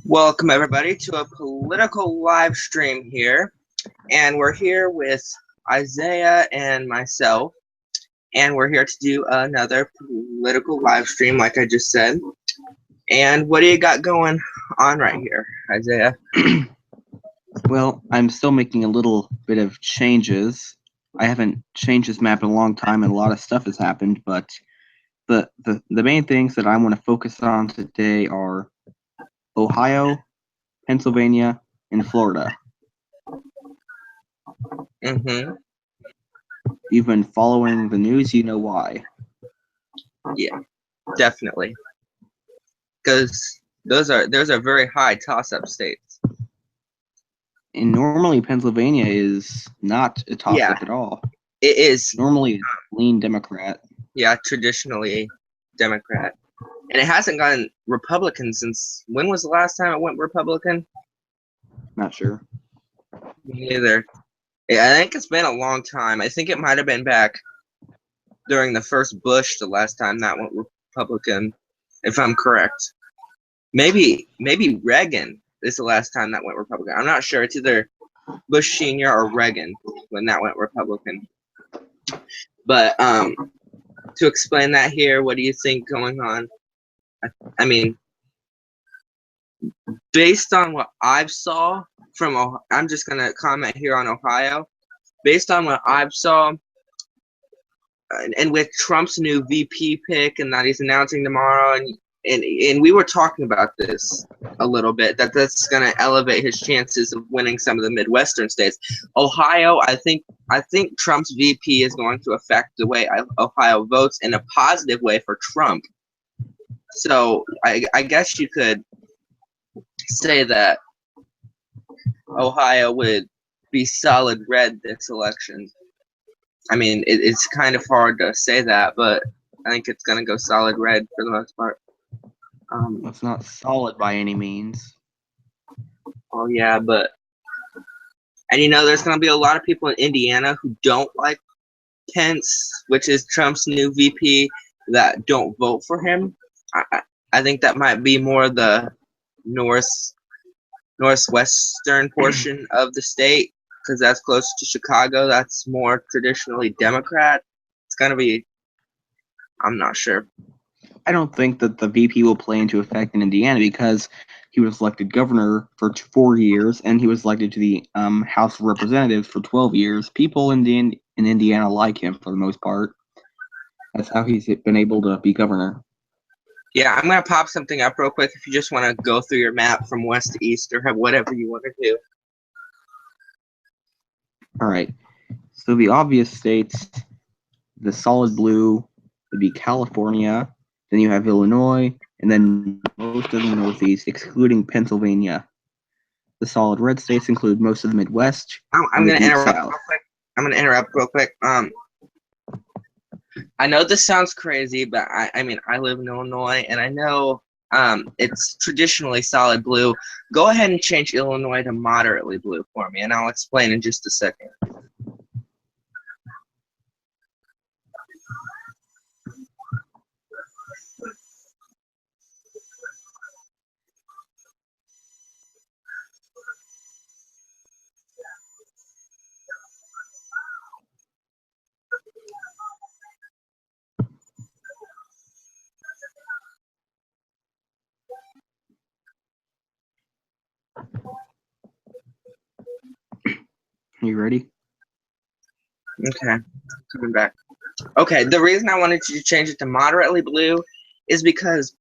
Welcome, everybody, to a political live stream here. And we're here with Isaiah and myself. And we're here to do another political live stream, like I just said. And what do you got going on right here, Isaiah? Well, I'm still making a little bit of changes. I haven't changed this map in a long time, and a lot of stuff has happened, but the main things that I want to focus on today are Ohio, Pennsylvania, and Florida. Mm-hmm. You've been following the news, you know why. Yeah, definitely. Because those are very high toss-up states. And normally Pennsylvania is not a toss-up at all. It is. Normally it's lean Democrat. Yeah, traditionally Democrat. And it hasn't gone Republican since, when was the last time it went Republican? Not sure. Me neither. Yeah, I think it's been a long time. I think it might have been back during the first Bush the last time that went Republican, if I'm correct. Maybe Reagan is the last time that went Republican. I'm not sure. It's either Bush Sr. or Reagan when that went Republican. But to explain that here, what do you think going on? I mean, based on what I've saw from, I'm just going to comment here on Ohio. Based on what I've saw, and with Trump's new VP pick and that he's announcing tomorrow, and we were talking about this a little bit, that's going to elevate his chances of winning some of the Midwestern states. Ohio, I think Trump's VP is going to affect the way Ohio votes in a positive way for Trump. So I guess you could say that Ohio would be solid red this election. I mean, it's kind of hard to say that, but I think it's going to go solid red for the most part. It's not solid by any means. Oh, yeah, but... And, there's going to be a lot of people in Indiana who don't like Pence, which is Trump's new VP, that don't vote for him. I think that might be more the northwestern portion of the state, because that's close to Chicago. That's more traditionally Democrat. It's going to be, I'm not sure. I don't think that the VP will play into effect in Indiana because he was elected governor for 4 years and he was elected to the House of Representatives for 12 years. People in Indiana like him for the most part. That's how he's been able to be governor. Yeah, I'm going to pop something up real quick if you just want to go through your map from west to east or have whatever you want to do. All right. So the obvious states, the solid blue would be California. Then you have Illinois, and then most of the Northeast, excluding Pennsylvania. The solid red states include most of the Midwest. I'm going to interrupt real quick. I'm going to interrupt real quick. I know this sounds crazy, but I mean, I live in Illinois, and I know it's traditionally solid blue. Go ahead and change Illinois to moderately blue for me, and I'll explain in just a second. You ready? Okay, coming back. Okay, the reason I wanted you to change it to moderately blue is because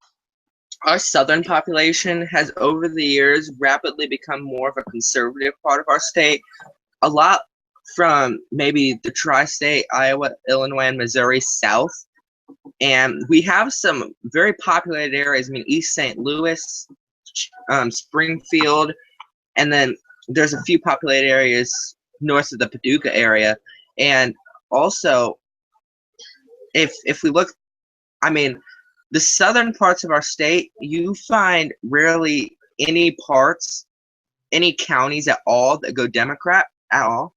our southern population has over the years rapidly become more of a conservative part of our state. A lot from maybe the tri-state, Iowa, Illinois, and Missouri south. And we have some very populated areas. I mean, East St. Louis, Springfield, and then there's a few populated areas north of the Paducah area. And also, if we look, I mean, the southern parts of our state, you find rarely any counties at all that go Democrat at all.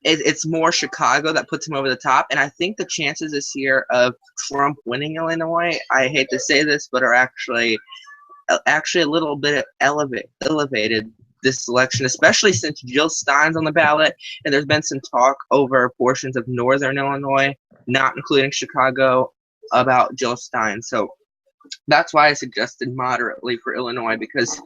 It's more Chicago that puts him over the top. And I think the chances this year of Trump winning Illinois, I hate to say this, but are actually actually a little bit elevated this election, especially since Jill Stein's on the ballot, and there's been some talk over portions of northern Illinois, not including Chicago, about Jill Stein. So that's why I suggested moderately for Illinois, because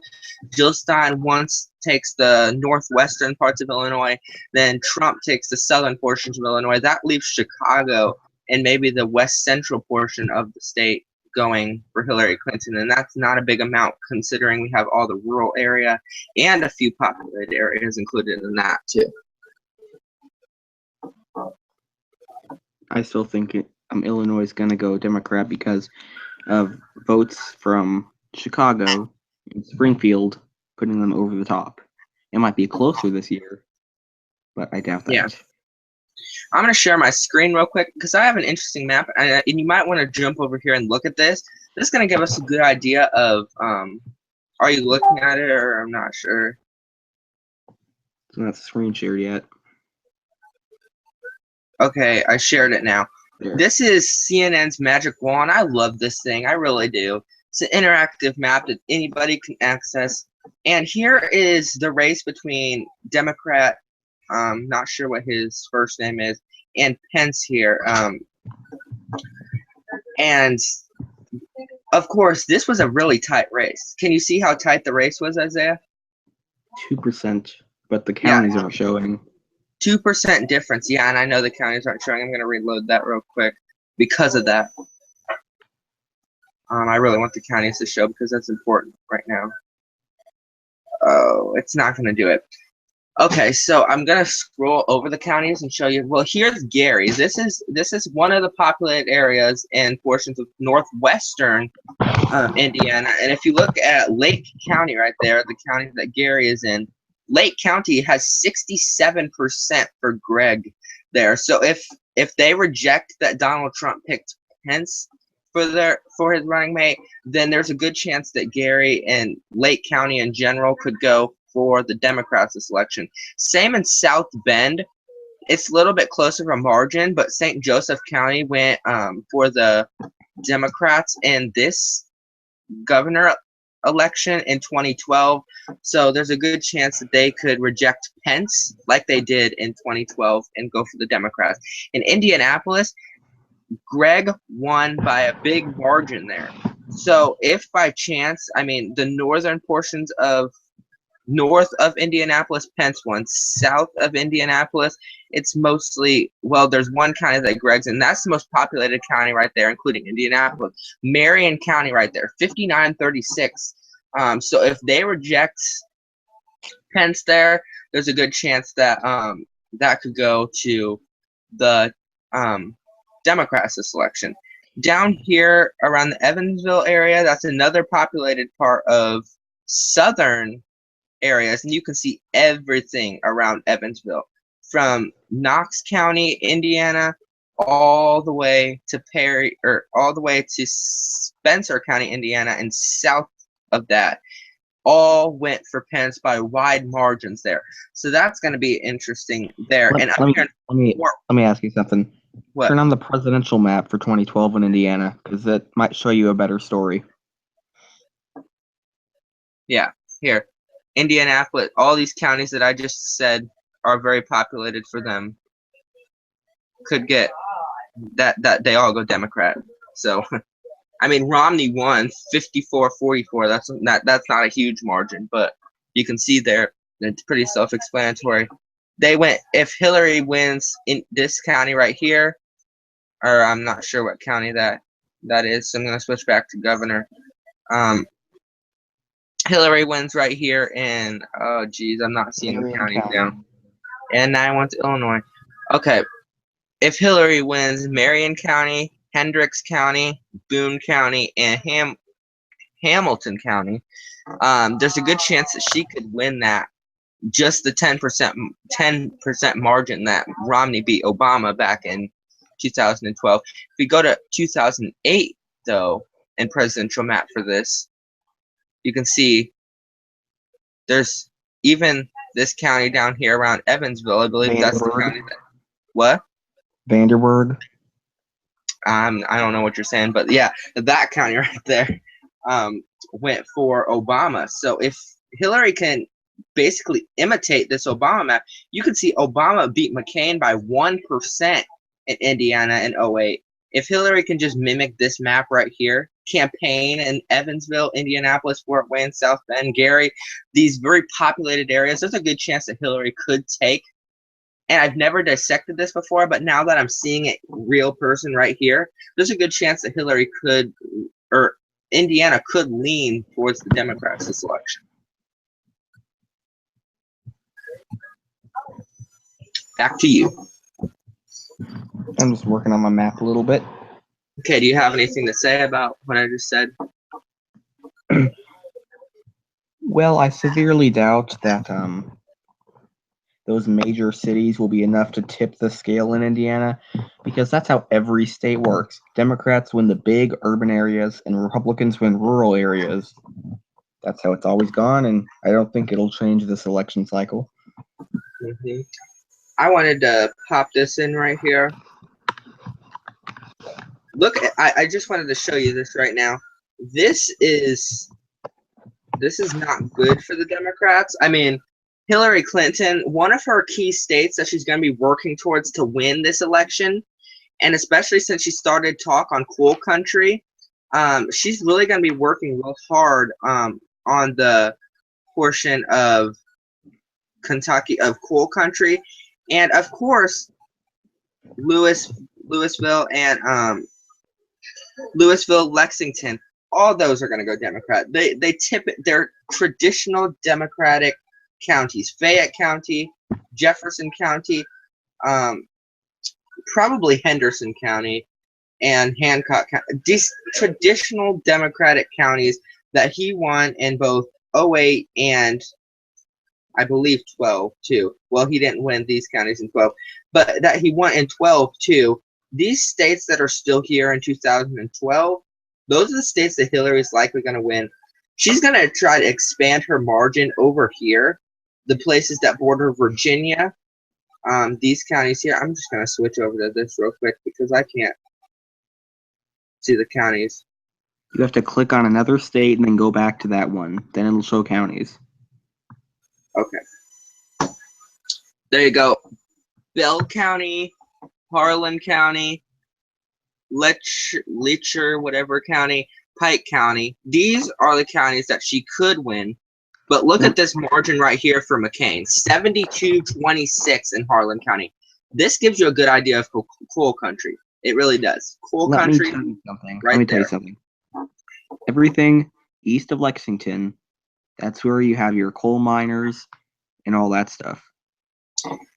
Jill Stein once takes the northwestern parts of Illinois, then Trump takes the southern portions of Illinois. That leaves Chicago and maybe the west central portion of the state going for Hillary Clinton, and that's not a big amount considering we have all the rural area and a few populated areas included in that too. I still think Illinois is going to go Democrat because of votes from Chicago and Springfield putting them over the top. It might be closer this year, but I doubt that. Yeah. I'm going to share my screen real quick because I have an interesting map, and you might want to jump over here and look at this. This is going to give us a good idea of, are you looking at it, or I'm not sure. It's not screen shared yet. Okay, I shared it now. There. This is CNN's Magic Wand. I love this thing. I really do. It's an interactive map that anybody can access. And here is the race between Democrat, not sure what his first name is, and Pence here. And of course, this was a really tight race. Can you see how tight the race was, Isaiah? 2%, but the counties aren't showing. 2% difference. Yeah, and I know the counties aren't showing. I'm going to reload that real quick because of that. I really want the counties to show because that's important right now. Oh, it's not going to do it. Okay, so I'm going to scroll over the counties and show you. Well, here's Gary's. This is one of the populated areas in portions of northwestern Indiana. And if you look at Lake County right there, the county that Gary is in, Lake County has 67% for Greg there. So if they reject that Donald Trump picked Pence for his running mate, then there's a good chance that Gary and Lake County in general could go for the Democrats this election. Same in South Bend. It's a little bit closer of a margin, but St. Joseph County went for the Democrats in this governor election in 2012, so there's a good chance that they could reject Pence like they did in 2012 and go for the Democrats. In Indianapolis, Greg won by a big margin there. So if by chance, I mean, the northern portions of north of Indianapolis, Pence won. South of Indianapolis, it's mostly, well, there's one county that Greg's in. That's the most populated county right there, including Indianapolis. Marion County right there, 59-36. So if they reject Pence there, there's a good chance that that could go to the Democrats this election. Down here around the Evansville area, that's another populated part of southern areas, and you can see everything around Evansville, from Knox County, Indiana, all the way to all the way to Spencer County, Indiana, and south of that, all went for Pence by wide margins there. So that's going to be interesting there. Let me ask you something. What? Turn on the presidential map for 2012 in Indiana, because that might show you a better story. Yeah, here. Indianapolis, all these counties that I just said are very populated for them could get that they all go Democrat. So, I mean, Romney won 54-44. That's not a huge margin, but you can see there it's pretty self-explanatory. They went, if Hillary wins in this county right here, or I'm not sure what county that is, so I'm gonna switch back to governor. Hillary wins right here, and oh geez, I'm not seeing the counties down. And I went to Illinois. Okay, if Hillary wins Marion County, Hendricks County, Boone County, and Hamilton County, there's a good chance that she could win that. Just the 10% margin that Romney beat Obama back in 2012. If we go to 2008, though, and presidential map for this, you can see there's even this county down here around Evansville. I believe that's the county that. What? Vanderburgh. I don't know what you're saying, but yeah, that county right there. went for Obama. So if Hillary can basically imitate this Obama map, you can see Obama beat McCain by 1% in Indiana in '08. If Hillary can just mimic this map right here, campaign in Evansville, Indianapolis, Fort Wayne, South Bend, Gary, these very populated areas, there's a good chance that Hillary could take. And I've never dissected this before, but now that I'm seeing it real person right here, there's a good chance that Hillary could, or Indiana could lean towards the Democrats this election. Back to you. I'm just working on my map a little bit. Okay, do you have anything to say about what I just said? Well, I severely doubt that those major cities will be enough to tip the scale in Indiana, because that's how every state works. Democrats win the big urban areas and Republicans win rural areas. That's how it's always gone, and I don't think it'll change this election cycle. Mm-hmm. I wanted to pop this in right here. Look, I just wanted to show you this right now. This is not good for the Democrats. I mean, Hillary Clinton, one of her key states that she's going to be working towards to win this election, and especially since she started talk on coal country, she's really going to be working real hard on the portion of Kentucky of coal country, and of course, Louisville and Louisville, Lexington. All those are going to go Democrat. They tip it. They're traditional Democratic counties. Fayette County, Jefferson County, probably Henderson County, and Hancock County. These traditional Democratic counties that he won in both '08 and I believe 12 too. Well, he didn't win these counties in 12, but that he won in 12 too. These states that are still here in 2012, those are the states that Hillary's likely going to win. She's going to try to expand her margin over here, the places that border Virginia, these counties here. I'm just going to switch over to this real quick because I can't see the counties. You have to click on another state and then go back to that one. Then it'll show counties. Okay. There you go. Bell County, Harlan County, Letcher, whatever county, Pike County. These are the counties that she could win. But look at this margin right here for McCain. 72-26 in Harlan County. This gives you a good idea of coal country. It really does. Coal country. Let me tell you something. Right Let me there. tell you something. Everything east of Lexington, that's where you have your coal miners and all that stuff.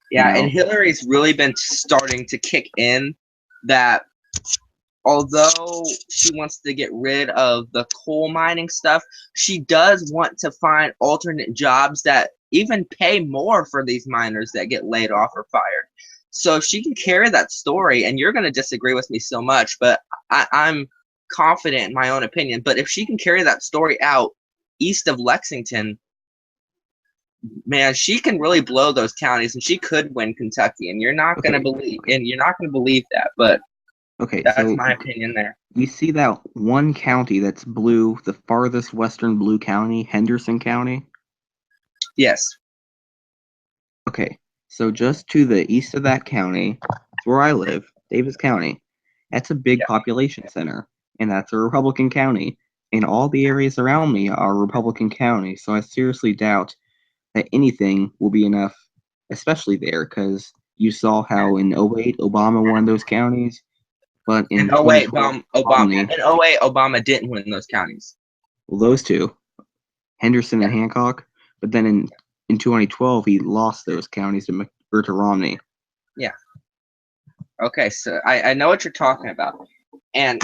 Yeah, You know? and Hillary's really been starting to kick in that although she wants to get rid of the coal mining stuff, she does want to find alternate jobs that even pay more for these miners that get laid off or fired. So if she can carry that story, and you're going to disagree with me so much, but I'm confident in my own opinion, but if she can carry that story out east of Lexington, man, she can really blow those counties, and she could win Kentucky. And you're not going to believe that, but okay, that's so my opinion there. you see that one county that's blue, the farthest western blue county, Henderson County? Yes. Okay, so just to the east of that county, it's where I live, Davis County. That's a big population center, and that's a Republican county. And all the areas around me are Republican counties, so I seriously doubt that anything will be enough, especially there, because you saw how in '08 Obama won those counties, but in In '08, 2012 Obama didn't win those counties. well, those two, Henderson and Hancock, but then in 2012 he lost those counties to Romney. Yeah. Okay, so I know what you're talking about, and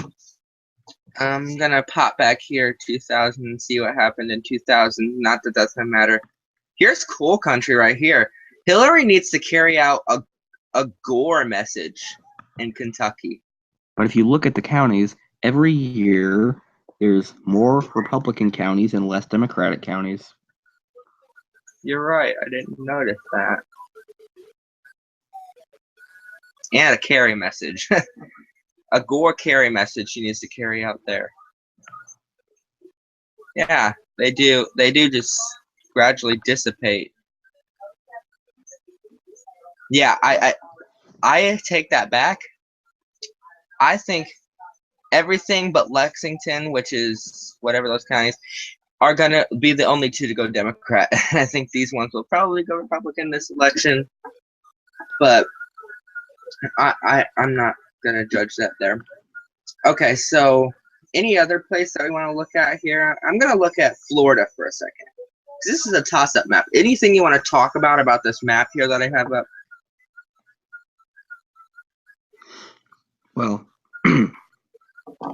I'm gonna pop back here 2000 and see what happened in 2000. Not that that's gonna matter. Here's coal country right here. Hillary needs to carry out a Gore message in Kentucky. But if you look at the counties, every year there's more Republican counties and less Democratic counties. You're right. I didn't notice that. And a carry message. A Gore carry message she needs to carry out there. Yeah, they do. They do just gradually dissipate. Yeah, I take that back. I think everything but Lexington, which is whatever those counties, are gonna be the only two to go Democrat. And I think these ones will probably go Republican this election. But I'm not gonna judge that there. Okay, so any other place that we want to look at here? I'm gonna look at Florida for a second. This is a toss-up map. Anything you want to talk about this map here that I have up? Well,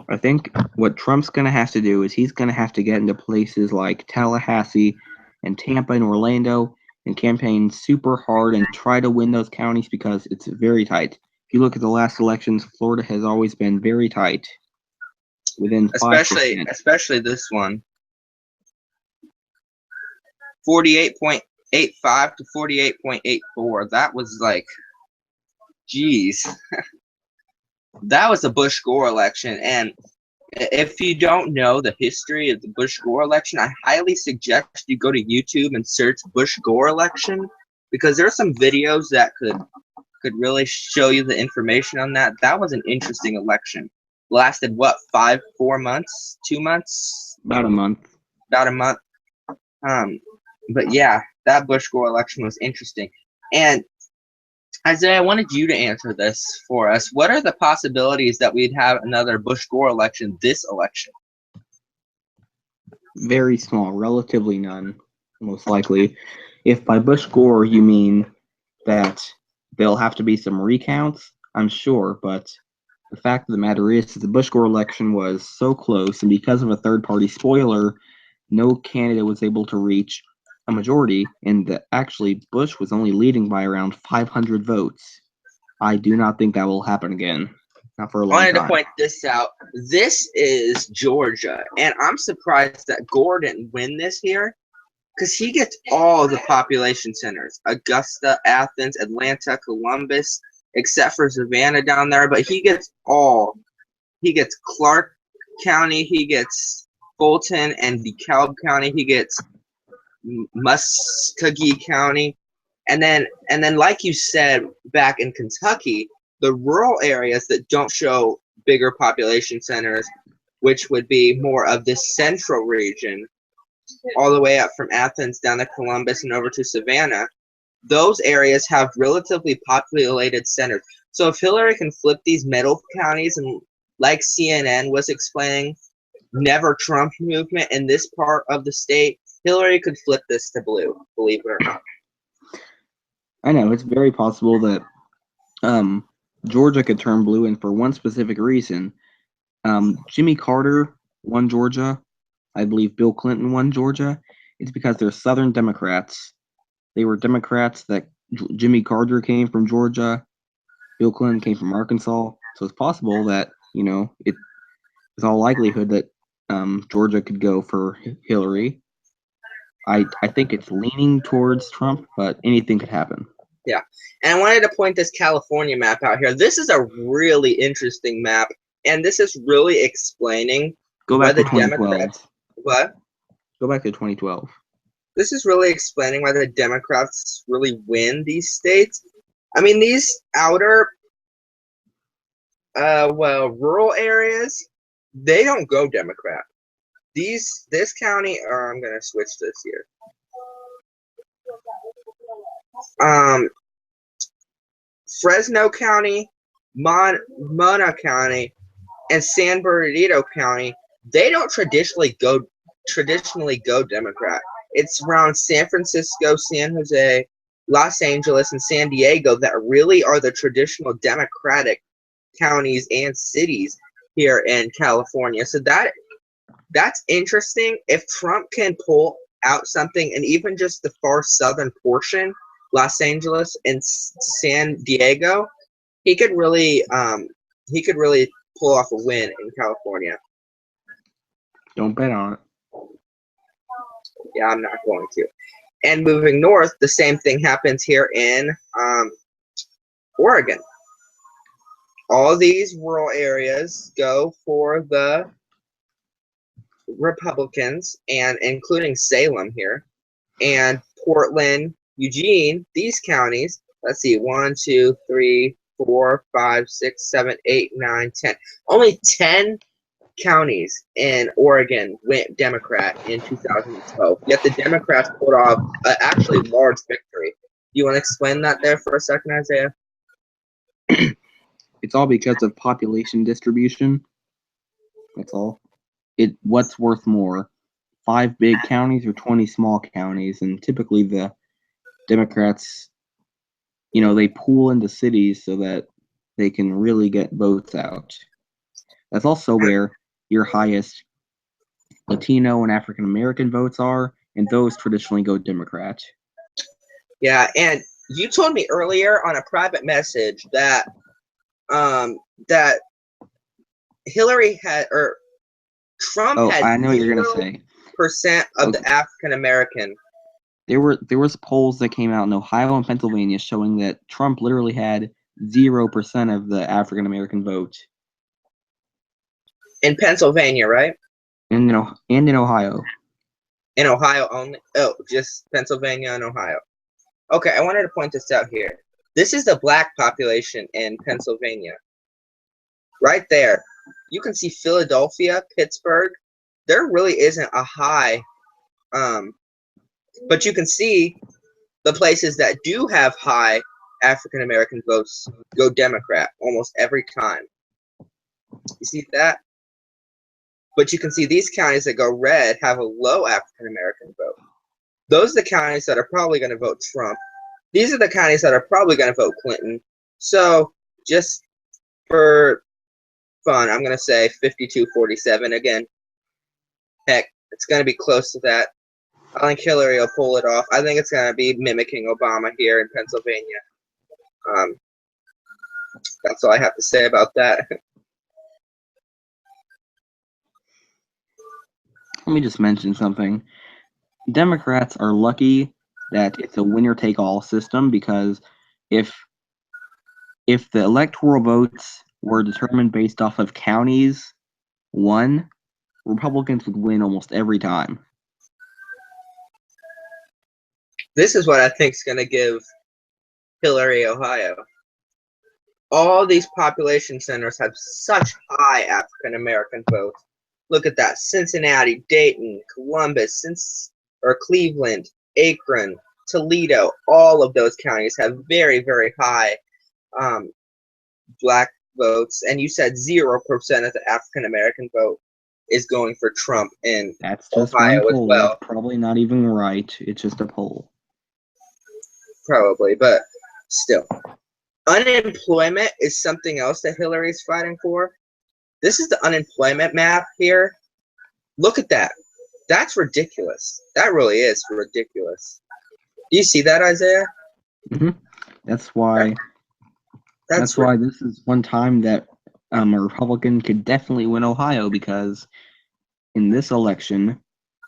I think what Trump's going to have to do is he's going to have to get into places like Tallahassee and Tampa and Orlando and campaign super hard and try to win those counties because it's very tight. If you look at the last elections, Florida has always been very tight, within 5%. Especially this one. 48.85 to 48.84. That was like, geez. That was a Bush-Gore election. And if you don't know the history of the Bush-Gore election, I highly suggest you go to YouTube and search Bush-Gore election, because there are some videos that could really show you the information on that. That was an interesting election. Lasted what, 4 months, 2 months? About a month. About a month. But yeah, that Bush-Gore election was interesting. And Isaiah, I wanted you to answer this for us. What are the possibilities that we'd have another Bush-Gore election this election? Very small, relatively none, most likely. If by Bush-Gore you mean that there'll have to be some recounts, I'm sure, but the fact of the matter is the Bush-Gore election was so close, and because of a third-party spoiler, no candidate was able to reach a majority, and actually Bush was only leading by around 500 votes. I do not think that will happen again. Not for a long time. I wanted to point this out. This is Georgia, and I'm surprised that Gore didn't win this here, because he gets all the population centers. Augusta, Athens, Atlanta, Columbus, except for Savannah down there, but he gets all. He gets Clark County, he gets Fulton and DeKalb County, he gets Muskogee County, and then like you said, back in Kentucky, the rural areas that don't show bigger population centers, which would be more of this central region, all the way up from Athens down to Columbus and over to Savannah, those areas have relatively populated centers. So if Hillary can flip these middle counties, and like CNN was explaining, never Trump movement in this part of the state, Hillary could flip this to blue, believe it or not. I know, it's very possible that Georgia could turn blue, and for one specific reason. Jimmy Carter won Georgia. I believe Bill Clinton won Georgia. It's because they're Southern Democrats. They were Democrats that Jimmy Carter came from Georgia. Bill Clinton came from Arkansas. So it's possible that, it's all likelihood that Georgia could go for Hillary. I think it's leaning towards Trump, but anything could happen. Yeah. And I wanted to point this California map out here. This is a really interesting map, and this is really explaining Go back to 2012. Democrats. What? Go back to 2012. This is really explaining why the Democrats really win these states. I mean, these outer, rural areas, they don't go Democrat. This county, I'm gonna switch this here. Fresno County, Mona County, and San Bernardino County, they don't traditionally go Democrat. It's around San Francisco, San Jose, Los Angeles, and San Diego that really are the traditional Democratic counties and cities here in California. So that's interesting. If Trump can pull out something, and even just the far southern portion, Los Angeles and San Diego, he could really pull off a win in California. Don't bet on it. Yeah, I'm not going to. And moving north, the same thing happens here in Oregon. All these rural areas go for the Republicans, and including Salem here, and Portland, Eugene, these counties, let's see, 1, 2, 3, 4, 5, 6, 7, 8, 9, 10. Only 10 counties in Oregon went Democrat in 2012. Yet the Democrats pulled off an actually large victory. Do you want to explain that there for a second, Isaiah? It's all because of population distribution. That's all. What's worth more, 5 big counties or 20 small counties? And typically the Democrats, they pool into cities so that they can really get votes out. That's also where your highest Latino and African American votes are, and those traditionally go Democrat. Yeah, and you told me earlier on a private message that that Hillary had, or Trump had I know what you're gonna say. % of the African American. There was polls that came out in Ohio and Pennsylvania showing that Trump literally had 0% of the African American vote. In Pennsylvania, right? And in Ohio. In Ohio only? Oh, just Pennsylvania and Ohio. Okay, I wanted to point this out here. This is the black population in Pennsylvania. Right there. You can see Philadelphia, Pittsburgh. There really isn't a high, but you can see the places that do have high African American votes go Democrat almost every time. You see that? But you can see these counties that go red have a low African American vote. Those are the counties that are probably going to vote Trump. These are the counties that are probably going to vote Clinton. So just for fun, I'm going to say 52-47 again. Heck, it's going to be close to that. I think Hillary will pull it off. I think it's going to be mimicking Obama here in Pennsylvania. That's all I have to say about that. Let me just mention something. Democrats are lucky that it's a winner-take-all system, because if the electoral votes were determined based off of counties won, Republicans would win almost every time. This is what I think is going to give Hillary Ohio. All these population centers have such high African American votes. Look at that. Cincinnati, Dayton, Columbus, Cleveland, Akron, Toledo, all of those counties have very, very high black votes. And you said 0% of the African American vote is going for Trump in That's just Ohio one as poll. well. That's probably not even right. It's just a poll. Probably, but still. Unemployment is something else that Hillary's fighting for. This is the unemployment map here. Look at that. That's ridiculous. That really is ridiculous. Do you see that, Isaiah? Mm-hmm. That's why this is one time that a Republican could definitely win Ohio, because in this election,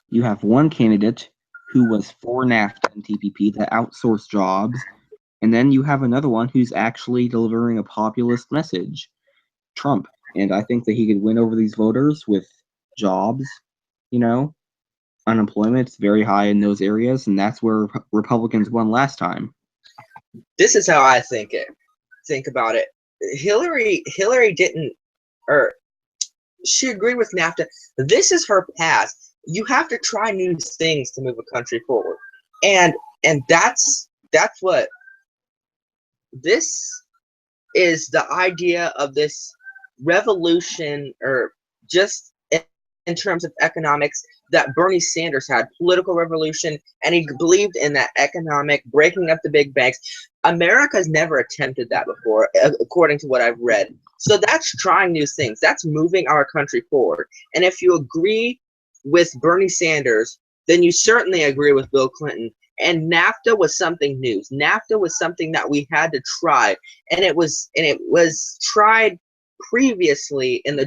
you have one candidate who was for NAFTA and TPP that outsourced jobs, and then you have another one who's actually delivering a populist message, Trump. And I think that he could win over these voters with jobs. Unemployment's very high in those areas, and that's where Republicans won last time. This is how I think about it. Hillary didn't, or she agreed with NAFTA. This is her past. You have to try new things to move a country forward, and that's what this is, the idea of this revolution, or just in terms of economics, that Bernie Sanders had, political revolution, and he believed in that economic, breaking up the big banks. America's never attempted that before, according to what I've read. So that's trying new things. That's moving our country forward. And if you agree with Bernie Sanders, then you certainly agree with Bill Clinton. And NAFTA was something new. NAFTA was something that we had to try, and it was tried previously in the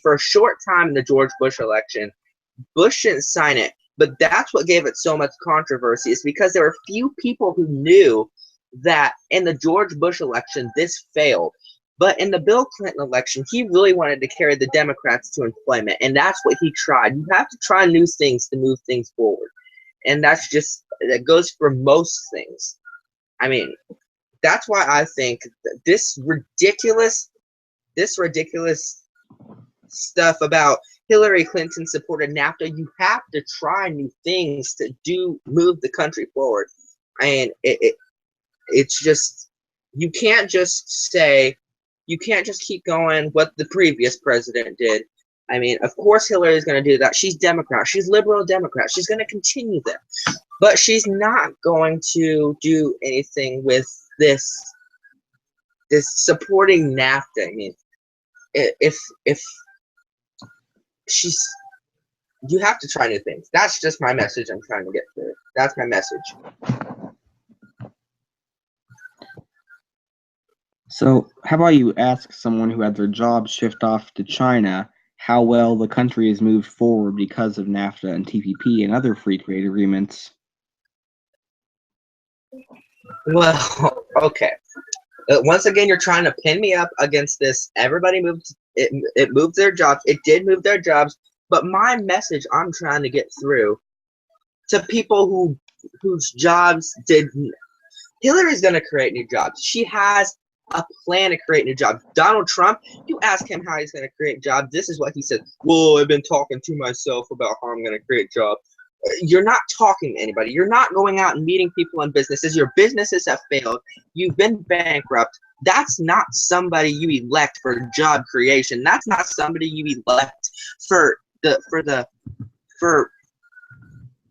for a short time in the George Bush election. Bush didn't sign it, but that's what gave it so much controversy, is because there were few people who knew that in the George Bush election this failed. But in the Bill Clinton election, he really wanted to carry the Democrats to employment, and that's what he tried. You have to try new things to move things forward, and that goes for most things. I mean, that's why I think this ridiculous stuff about Hillary Clinton supported NAFTA. You have to try new things to move the country forward, and it's just you can't just keep going what the previous president did. I mean, of course Hillary is going to do that. She's Democrat. She's liberal Democrat. She's going to continue that. But she's not going to do anything with this supporting NAFTA. I mean, if she's you have to try new things. That's just my message I'm trying to get through. That's my message. So, how about you ask someone who had their job shift off to China how well the country has moved forward because of NAFTA and TPP and other free trade agreements? Well, okay. Once again, you're trying to pin me up against this. Everybody moved. It moved their jobs. It did move their jobs. But my message I'm trying to get through to people whose jobs didn't. Hillary's going to create new jobs. She has a plan to create new jobs. Donald Trump, you ask him how he's going to create jobs. This is what he said. Well, I've been talking to myself about how I'm going to create jobs. You're not talking to anybody. You're not going out and meeting people in businesses. Your businesses have failed. You've been bankrupt. That's not somebody you elect for job creation. That's not somebody you elect for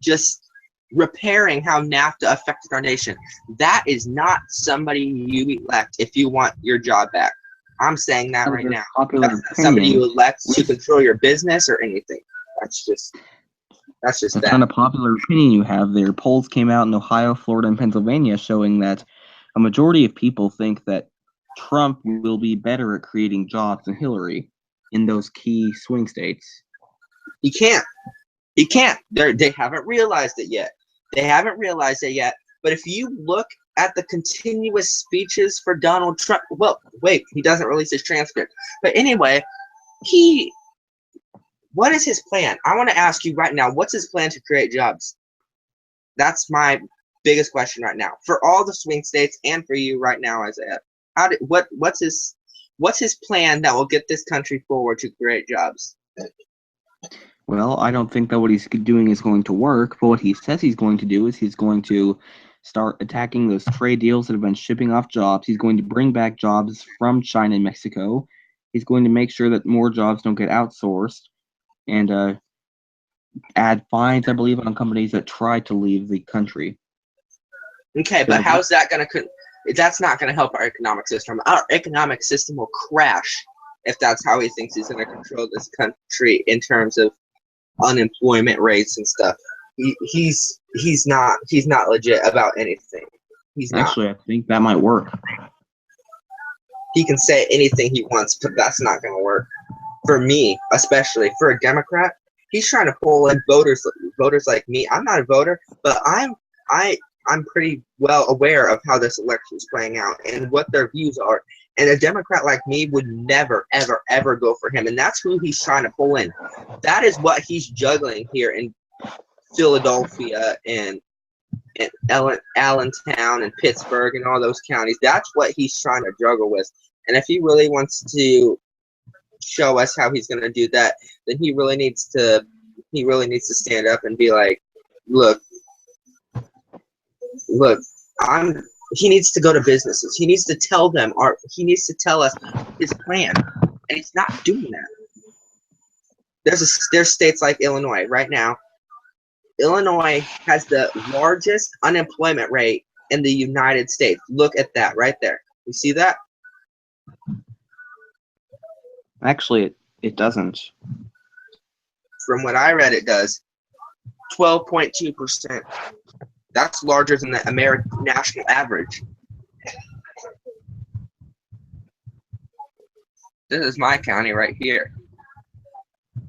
just repairing how NAFTA affected our nation. That is not somebody you elect if you want your job back. I'm saying that right now. That's not somebody you elect to control your business or anything. That's just That's not a popular opinion you have there. Polls came out in Ohio, Florida, and Pennsylvania showing that a majority of people think that Trump will be better at creating jobs than Hillary in those key swing states. He can't. He can't. They haven't realized it yet. But if you look at the continuous speeches for Donald Trump, well, wait, he doesn't release his transcript. But anyway, what is his plan? I want to ask you right now, what's his plan to create jobs? That's my biggest question right now. For all the swing states and for you right now, Isaiah. What's his plan that will get this country forward to create jobs? Well, I don't think that what he's doing is going to work, but what he says he's going to do is he's going to start attacking those trade deals that have been shipping off jobs. He's going to bring back jobs from China and Mexico. He's going to make sure that more jobs don't get outsourced and add fines, I believe, on companies that try to leave the country. Okay, but how's that going to – that's not going to help our economic system. Our economic system will crash if that's how he thinks he's going to control this country in terms of unemployment rates and stuff. He's not legit about anything. He's not. Actually, I think that might work. He can say anything he wants, but that's not going to work. For me, especially for a Democrat, he's trying to pull in voters like me. I'm not a voter, but I'm pretty well aware of how this election is playing out and what their views are. And a Democrat like me would never, ever, ever go for him. And that's who he's trying to pull in. That is what he's juggling here in Philadelphia and Allentown and Pittsburgh and all those counties. That's what he's trying to juggle with. And if he really wants to show us how he's going to do that, then he really needs to stand up and be like, look, he needs to go to businesses. He needs to tell them, he needs to tell us his plan, and he's not doing that. There's states like Illinois right now. Illinois has the largest unemployment rate in the United States. Look at that right there. You see that? Actually, it doesn't. From what I read, it does. 12.2%. That's larger than the American national average. This is my county right here.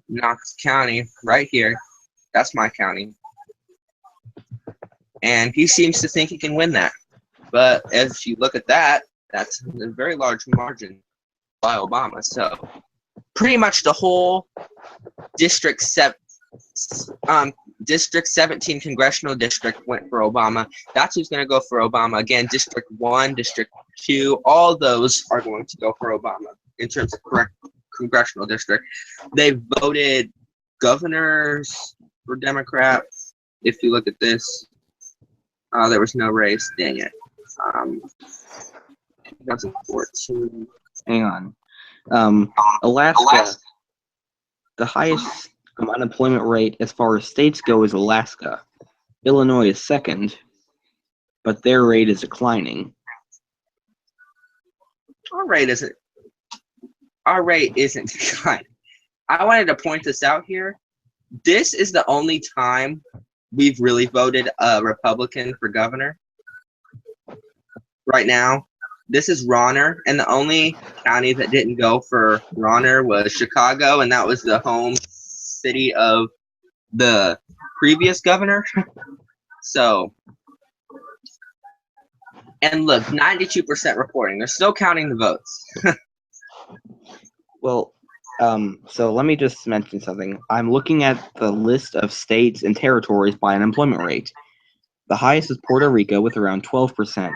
Knox County right here. That's my county. And he seems to think he can win that. But if you look at that, that's a very large margin. by Obama. So pretty much the whole District 17 congressional district went for Obama. That's who's going to go for Obama. Again, District 1, District 2, all those are going to go for Obama in terms of congressional district. They voted governors for Democrats. If you look at this, there was no race. Dang it. 2014. Hang on. Alaska, the highest unemployment rate as far as states go is Alaska. Illinois is second, but their rate is declining. Our rate isn't declining. I wanted to point this out here. This is the only time we've really voted a Republican for governor. Right now, this is Ronner, and the only county that didn't go for Ronner was Chicago, and that was the home city of the previous governor. So, and look, 92% reporting. They're still counting the votes. Well, so let me just mention something. I'm looking at the list of states and territories by unemployment rate. The highest is Puerto Rico with around 12%.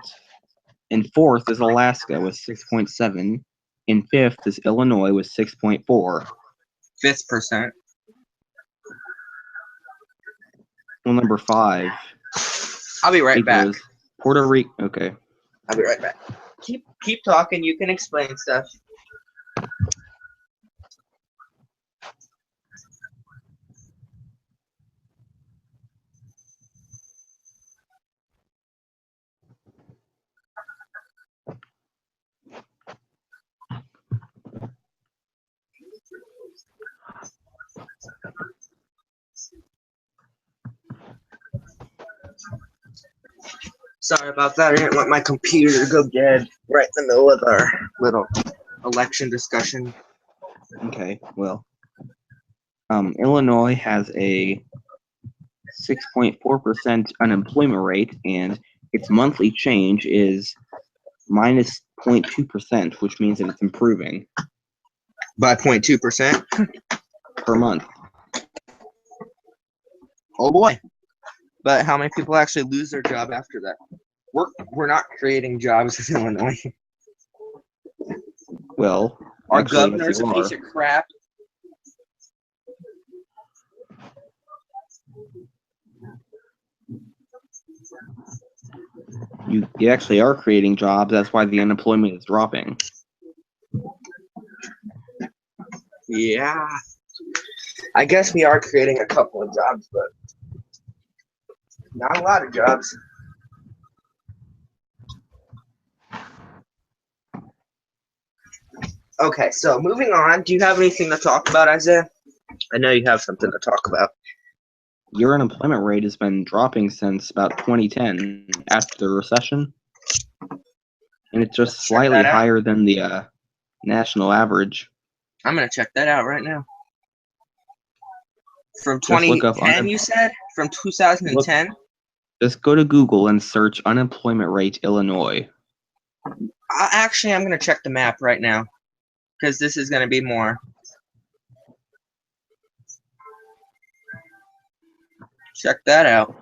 In fourth is Alaska with 6.7. In fifth is Illinois with 6.4. Fifth percent. Well, number 5. I'll be right back. Puerto Rico. Okay. I'll be right back. Keep talking. You can explain stuff. Sorry about that. I didn't want my computer to go dead right in the middle of our little election discussion. Okay, well, Illinois has a 6.4% unemployment rate, and its monthly change is minus 0.2%, which means that it's improving. By 0.2%? Per month. Oh boy. But how many people actually lose their job after that? We're not creating jobs in Illinois. Well, our actually, governor's a piece of crap. You actually are creating jobs. That's why the unemployment is dropping. Yeah. I guess we are creating a couple of jobs, but not a lot of jobs. Okay, so moving on. Do you have anything to talk about, Isaiah? I know you have something to talk about. Your unemployment rate has been dropping since about 2010 after the recession. And it's just slightly higher than the national average. I'm going to check that out right now. From 2010, you said? From 2010? Just go to Google and search unemployment rate Illinois. Actually, I'm going to check the map right now, because this is going to be more. Check that out.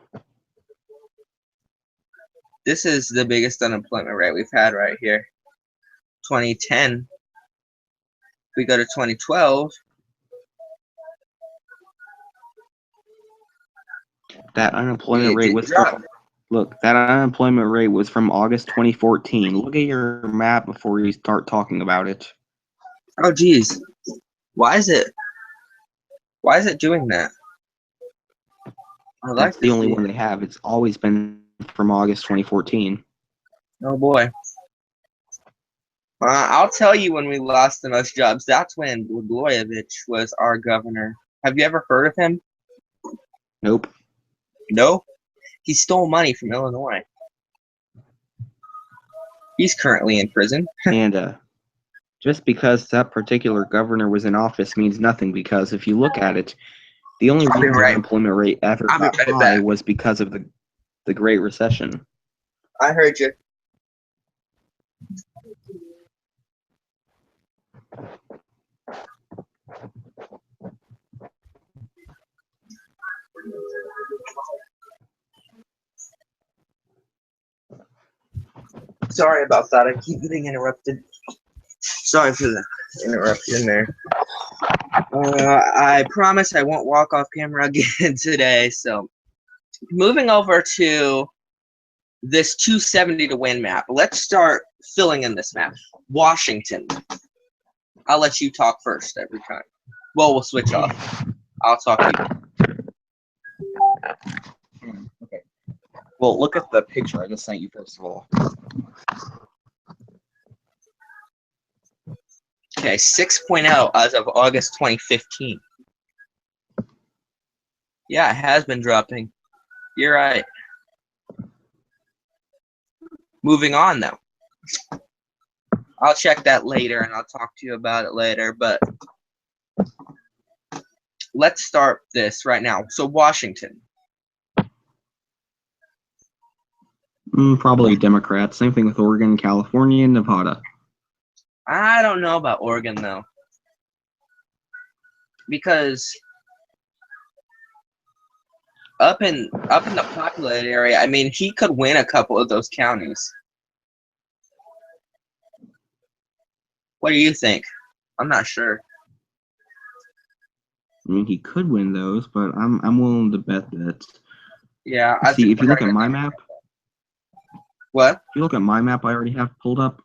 This is the biggest unemployment rate we've had right here. 2010. If we go to 2012. That unemployment rate was that unemployment rate was from August 2014. Look at your map before you start talking about it. Oh geez. Why is it doing that? That's the only one they have. It's always been from August 2014. Oh boy. I'll tell you when we lost the most jobs. That's when Blagojevich was our governor. Have you ever heard of him? Nope. No? He stole money from Illinois. He's currently in prison. And just because that particular governor was in office means nothing, because if you look at it, the only reason the unemployment rate ever got high was because of the Great Recession. I heard you. Sorry about that. I keep getting interrupted. Sorry for the interruption there. I promise I won't walk off camera again today. So, moving over to this 270 to win map. Let's start filling in this map. Washington. I'll let you talk first every time. Well, we'll switch off. I'll talk to you. Okay. Well, look at the picture I just sent you first of all. Okay, 6.0 as of August 2015. Yeah, it has been dropping. You're right. Moving on, though. I'll check that later, and I'll talk to you about it later, but let's start this right now. So, Washington. Probably Democrats. Same thing with Oregon, California, and Nevada. I don't know about Oregon, though. Because up in the populated area, I mean, he could win a couple of those counties. What do you think? I'm not sure. I mean, he could win those, but I'm willing to bet that. Yeah, See, if you look at my map. What? If you look at my map, I already have pulled up.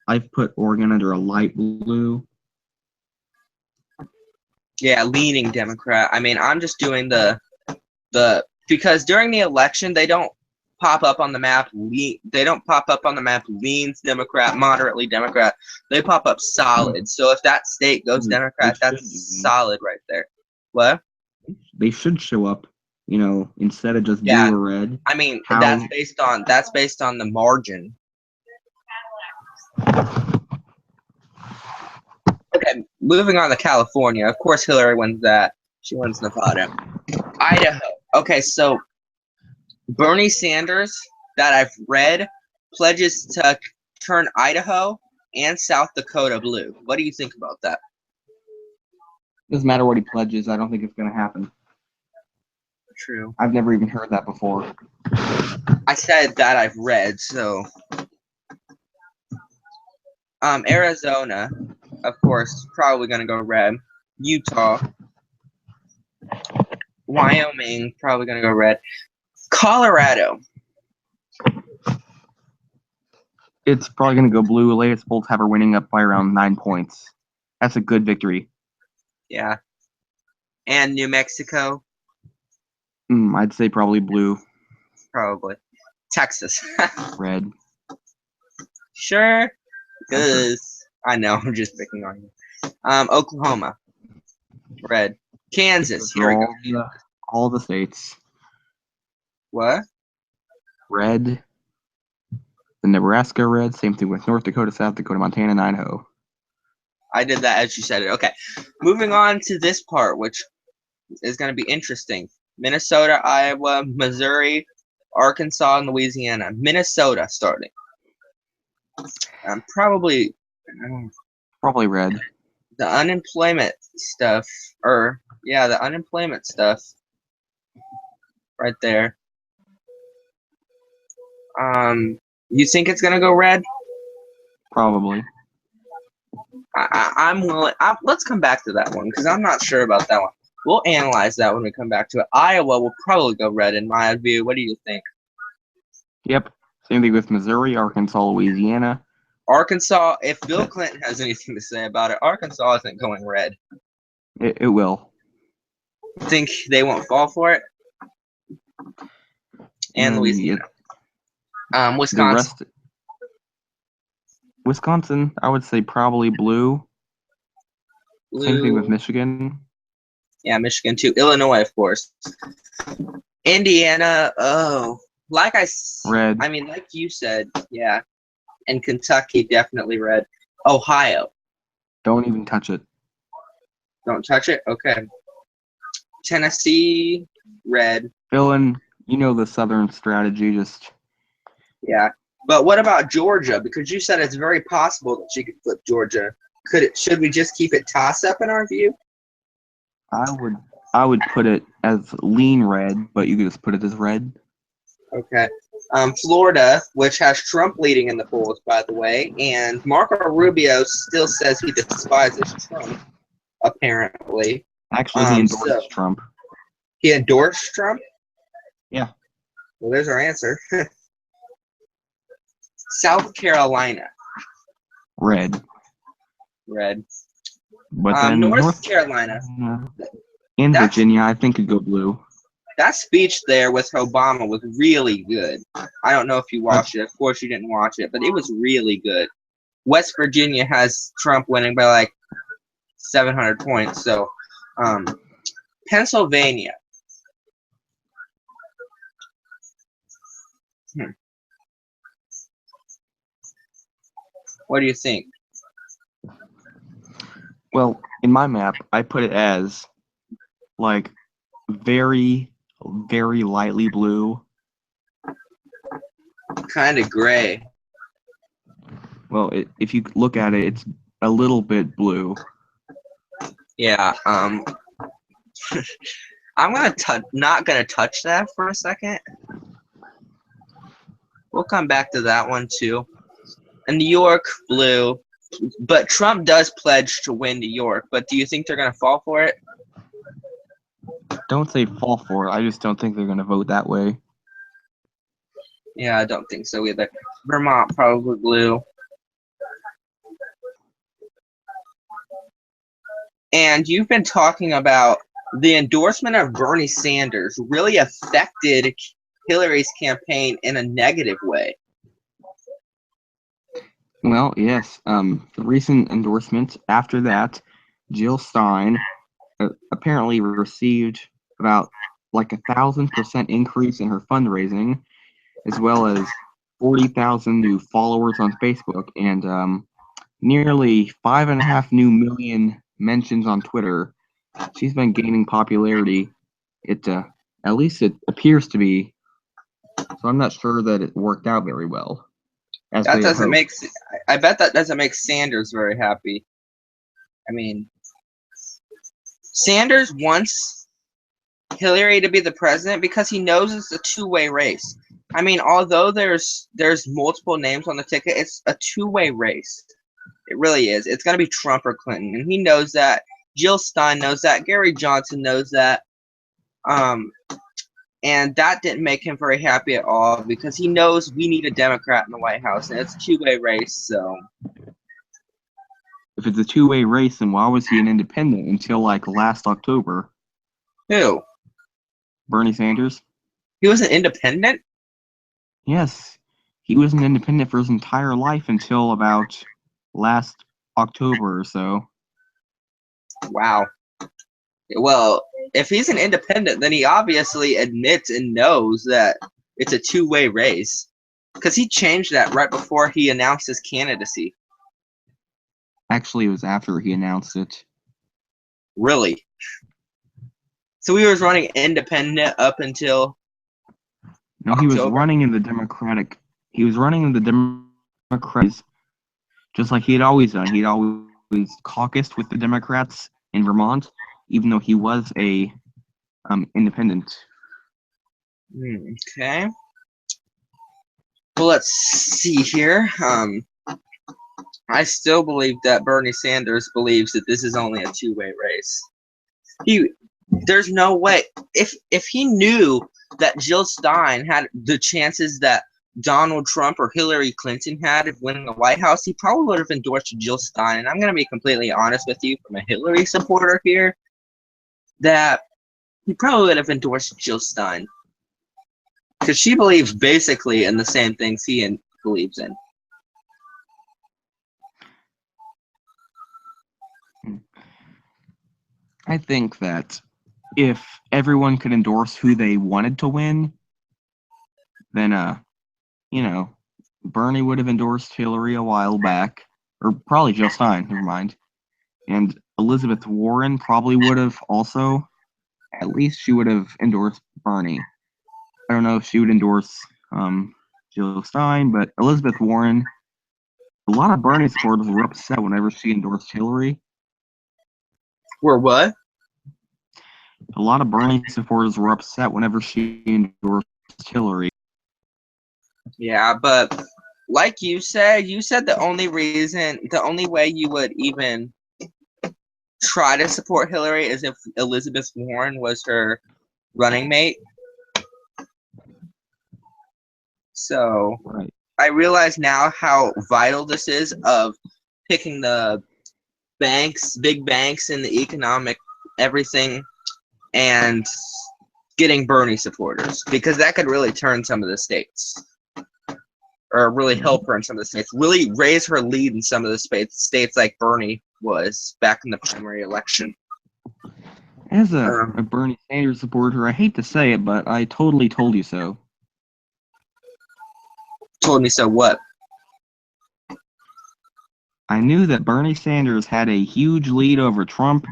I've put Oregon under a light blue. Yeah, leaning Democrat. I mean, I'm just doing the because during the election they don't pop up on the map. They don't pop up on the map. Leans Democrat, moderately Democrat. They pop up solid. So if that state goes Democrat, that's solid right there. What? They should show up, instead of just blue or red. I mean, that's based on the margin. Okay, moving on to California. Of course, Hillary wins that. She wins Nevada. Idaho. Okay, so Bernie Sanders, that I've read, pledges to turn Idaho and South Dakota blue. What do you think about that? Doesn't matter what he pledges. I don't think it's going to happen. True. I've never even heard that before. I said that I've read, so. Arizona, of course, probably going to go red. Utah. Wyoming, probably going to go red. Colorado. It's probably going to go blue. Latest polls have her winning up by around 9 points. That's a good victory. Yeah. And New Mexico. I'd say probably blue. Probably. Texas. Red. Sure. Because I know, I'm just picking on you. Oklahoma. Red. Kansas. Here we go. All the states. What? Red. The Nebraska red. Same thing with North Dakota, South Dakota, Montana, and Idaho. I did that as you said it. Okay. Moving on to this part, which is going to be interesting. Minnesota, Iowa, Missouri, Arkansas, and Louisiana. Minnesota starting. Probably red. The unemployment stuff, the unemployment stuff right there. You think it's gonna go red? Probably. I'm willing. Let's come back to that one because I'm not sure about that one. We'll analyze that when we come back to it. Iowa will probably go red in my view. What do you think? Yep. Same thing with Missouri, Arkansas, Louisiana. Arkansas, if Bill Clinton has anything to say about it, Arkansas isn't going red. It will. Think they won't fall for it? And Louisiana. Wisconsin. Wisconsin, I would say probably blue. Same thing with Michigan. Yeah, Michigan too. Illinois, of course. Indiana, red. I mean, like you said, yeah. And Kentucky, definitely red. Ohio. Don't even touch it. Don't touch it? Okay. Tennessee, red. Dylan, you know the Southern strategy, Yeah. But what about Georgia? Because you said it's very possible that she could flip Georgia. Should we just keep it toss-up in our view? I would put it as lean red, but you could just put it as red. Okay. Florida, which has Trump leading in the polls, by the way, and Marco Rubio still says he despises Trump, apparently. Actually, he So endorsed Trump. he endorsed Trump? Yeah. Well, there's our answer. South Carolina. Red. Red. But then North Carolina. And That's- Virginia, I think, could go blue. That speech there with Obama was really good. I don't know if you watched it. Of course you didn't watch it, but it was really good. West Virginia has Trump winning by like 700 points. So, Pennsylvania. What do you think? Well, in my map, I put it as like very, very lightly blue. Kind of gray. Well, if you look at it, it's a little bit blue. Yeah. I'm not gonna touch that for a second. We'll come back to that one too. And New York, blue. But Trump does pledge to win New York. But do you think they're gonna fall for it? Don't say fall for it. I just don't think they're going to vote that way. Yeah, I don't think so either. Vermont, probably blue. And you've been talking about the endorsement of Bernie Sanders really affected Hillary's campaign in a negative way. Well, yes. The recent endorsement after that, Jill Stein apparently received about like 1,000% increase in her fundraising, as well as 40,000 new followers on Facebook and nearly 5.5 million mentions on Twitter. She's been gaining popularity. At least it appears to be. So I'm not sure that it worked out very well. That doesn't make. I bet that doesn't make Sanders very happy. I mean, Sanders wants Hillary to be the president because he knows it's a two-way race. I mean, although there's multiple names on the ticket, it's a two-way race. It really is. It's going to be Trump or Clinton, and he knows that. Jill Stein knows that. Gary Johnson knows that. And that didn't make him very happy at all because he knows we need a Democrat in the White House, and it's a two-way race. So, if it's a two-way race, then why was he an independent until like last October? Who? Bernie Sanders. He was an independent? Yes, he was an independent for his entire life until about last October or so. Wow. Well, if he's an independent, then he obviously admits and knows that it's a two-way race. Because he changed that right before he announced his candidacy. Actually, it was after he announced it. Really? So he was running independent up until No, October? he was running in the Democratic. He was running in the Democrats, just like he had always done. He'd always caucused with the Democrats in Vermont, even though he was a independent. Okay. Well, let's see here. I still believe that Bernie Sanders believes that this is only a two-way race. There's no way. If he knew that Jill Stein had the chances that Donald Trump or Hillary Clinton had of winning the White House, he probably would have endorsed Jill Stein. And I'm going to be completely honest with you, from a Hillary supporter here, that he probably would have endorsed Jill Stein. Because she believes basically in the same things he believes in. I think that if everyone could endorse who they wanted to win, then Bernie would have endorsed Hillary a while back, or probably Jill Stein, never mind. And Elizabeth Warren probably would have also. At least she would have endorsed Bernie. I don't know if she would endorse Jill Stein, but Elizabeth Warren, a lot of Bernie supporters were upset whenever she endorsed Hillary. Were what? A lot of Bernie supporters were upset whenever she endorsed Hillary. Yeah, but like you said the only way you would even try to support Hillary is if Elizabeth Warren was her running mate. So Right. I realize now how vital this is of picking the banks, big banks, and the economic everything, and getting Bernie supporters because that could really turn some of the states, or really help her in some of the states, really raise her lead in some of the states like Bernie was back in the primary election. As a Um, Bernie Sanders supporter, I hate to say it, but I totally told you so. Told me so what? I knew that Bernie Sanders had a huge lead over Trump,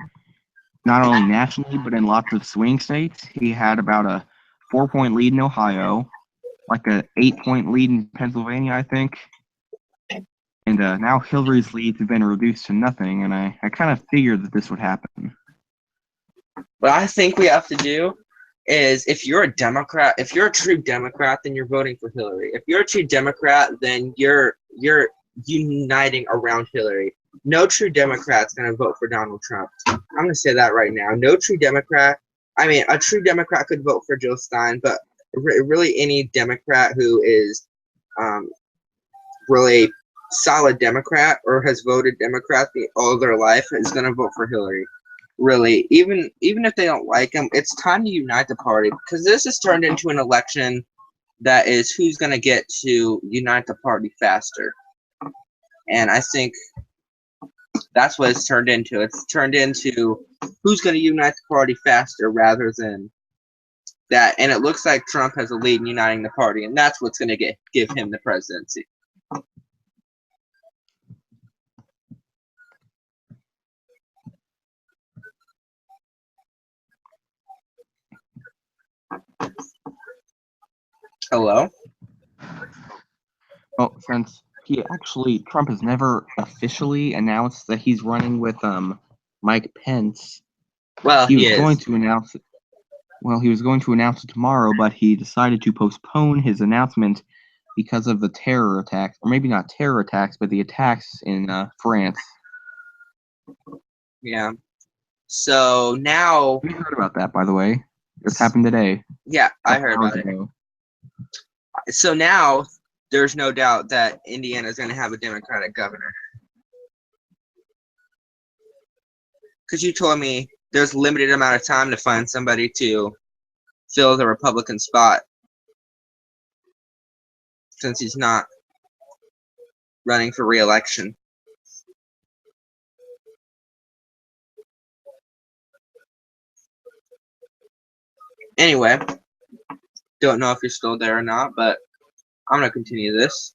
not only nationally, but in lots of swing states. He had about a 4-point lead in Ohio, like a 8-point lead in Pennsylvania, I think. And now Hillary's leads have been reduced to nothing, and I kind of figured that this would happen. What I think we have to do is if you're a Democrat, if you're a true Democrat, then you're voting for Hillary. If you're a true Democrat, then you're uniting around Hillary. No true Democrat's going to vote for Donald Trump. I'm going to say that right now. No true Democrat. I mean, a true Democrat could vote for Jill Stein, but really any Democrat who is um, really solid Democrat or has voted Democrat all their life is going to vote for Hillary. Really, even if they don't like him, it's time to unite the party because this has turned into an election that is who's going to get to unite the party faster. And I think that's what it's turned into. It's turned into who's going to unite the party faster rather than that. And it looks like Trump has a lead in uniting the party, and that's what's going to give him the presidency. Hello? Well, since Trump has never officially announced that he's running with Mike Pence, Well, he he was going is. to announce it. Well, he was going to announce it tomorrow, but he decided to postpone his announcement because of the terror attacks, or maybe not terror attacks, but the attacks in France. Yeah. So now, We heard about that, by the way. This happened today, yeah, a I couple heard hours about it. ago. So now there's no doubt that Indiana is going to have a Democratic governor. Because you told me there's limited amount of time to find somebody to fill the Republican spot since he's not running for re-election. Anyway, don't know if you're still there or not, but I'm going to continue this.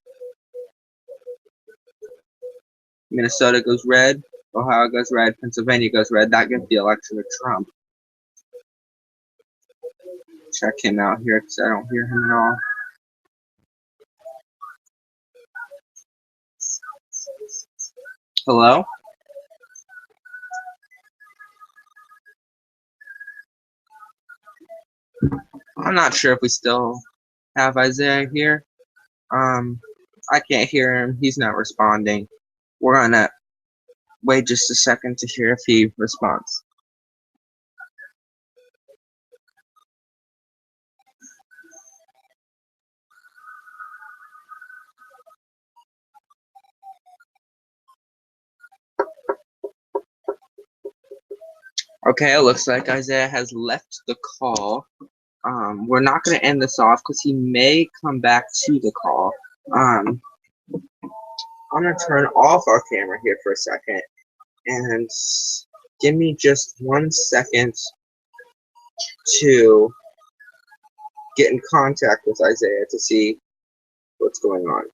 Minnesota goes red, Ohio goes red, Pennsylvania goes red. That gets the election to Trump. Check him out here because I don't hear him at all. Hello? I'm not sure if we still have Isaiah here. I can't hear him. He's not responding. We're gonna wait just a second to hear if he responds. Okay, it looks like Isaiah has left the call. We're not gonna end this off because he may come back to the call. Um, I'm gonna turn off our camera here for a second and give me just 1 second to get in contact with Isaiah to see what's going on.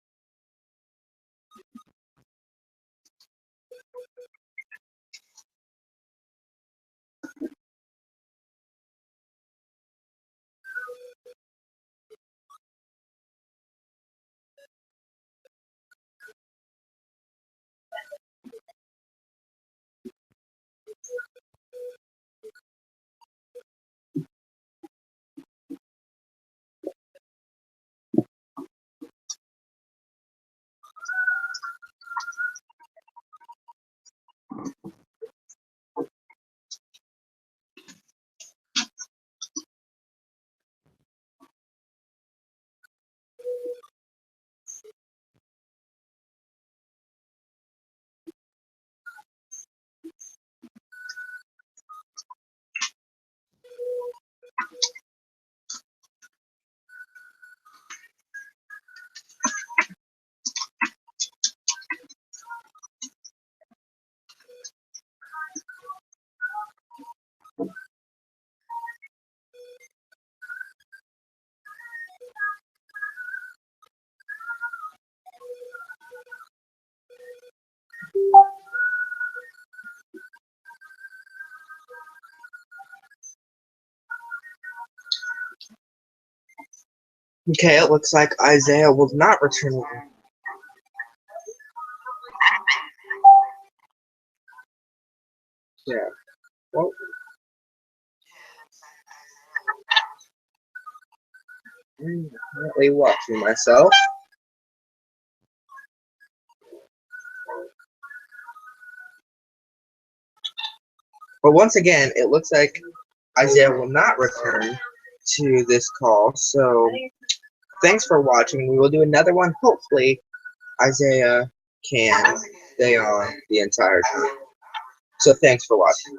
Okay, it looks like Isaiah will not return. Yeah. Well, I'm currently watching myself. But once again, it looks like Isaiah will not return to this call. So thanks for watching. We will do another one. Hopefully, Isaiah can stay on the entire time. So thanks for watching.